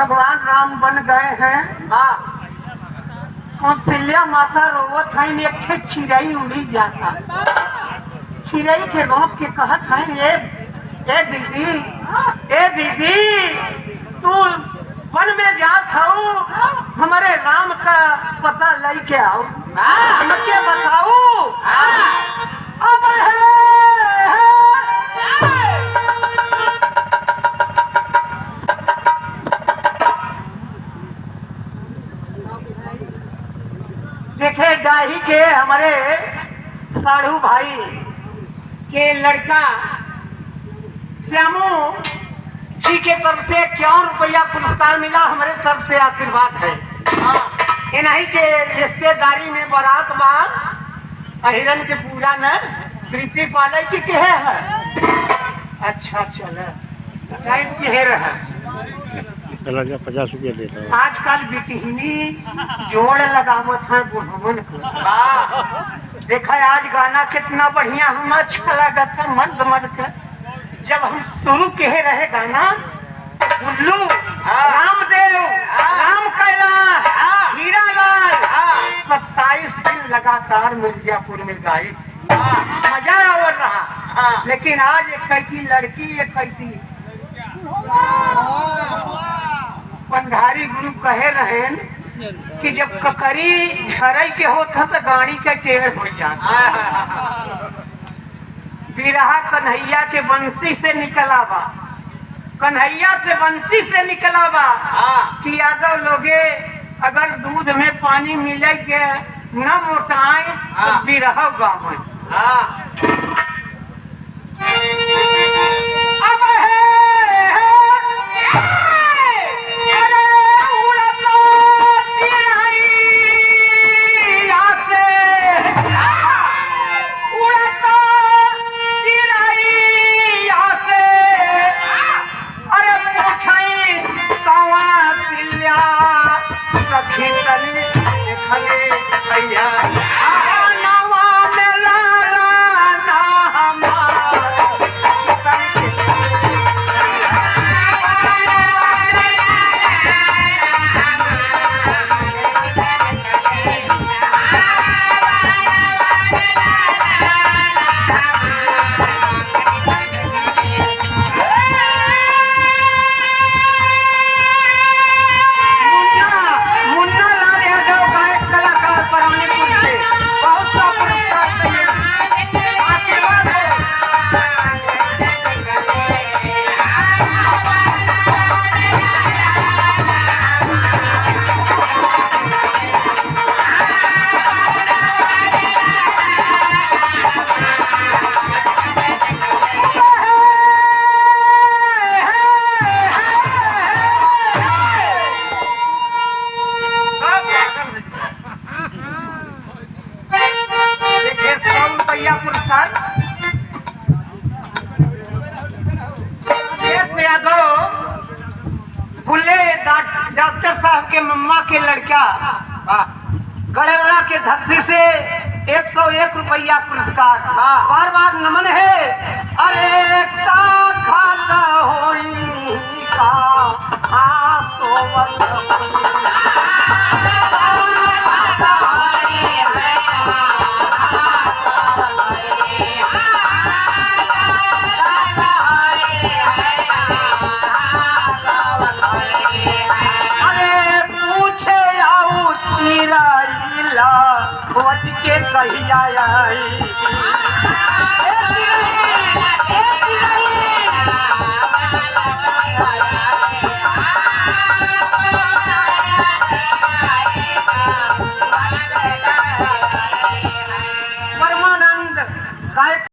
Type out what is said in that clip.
भगवान राम बन गए हैं। हाँ कौशल्या माता रोवत है, एक ठे चिड़ई उड़ी जाता। चिड़ई के रोक के कहत है, ए दीदी तू वन में जात हो, हमारे राम का पता लेके आओ, हमके बताओ। अब देखे डाही के हमारे साढ़ू भाई के लड़का श्यामू जी के तरफ से 51 रुपया पुरस्कार मिला, हमारे तरफ से आशीर्वाद है। इन्हीं के रिश्तेदारी में बारात बाद अहिरन के पूजा में प्रीति पाले के है। अच्छा चलो टाइम के है रहा 50 रुपया देता हूँ। आजकल बिटहिनी जोड़ लगावत है बुढ़वन को। देखा आज गाना कितना बढ़िया, हम अच्छा लगा था मर्द मर्द का। जब हम शुरू कहे रहे गाना, उल्लू रामदेव राम कैलाश हीरालाल 27 दिन लगातार मिर्जापुर में गाए, मजा और रहा। लेकिन आज एक कैसी लड़की, एक कैसी पंधारी गुरु कहे रहे कि जब ककरी झरई के होता तो गाड़ी का टेढ़ हो जाता। बिरहा कन्हैया के बंसी से निकलावा, कन्हैया से बंसी से निकलावा कि यादव लोगे अगर दूध में पानी मिले के न मोटाए तो बिरहा गाँव अब है डॉक्टर साहब के मम्मा के लड़का गड़ेवड़ा के धरती से 101 रुपया पुरस्कार, बार बार नमन है। अरे खाता होई का के कही आई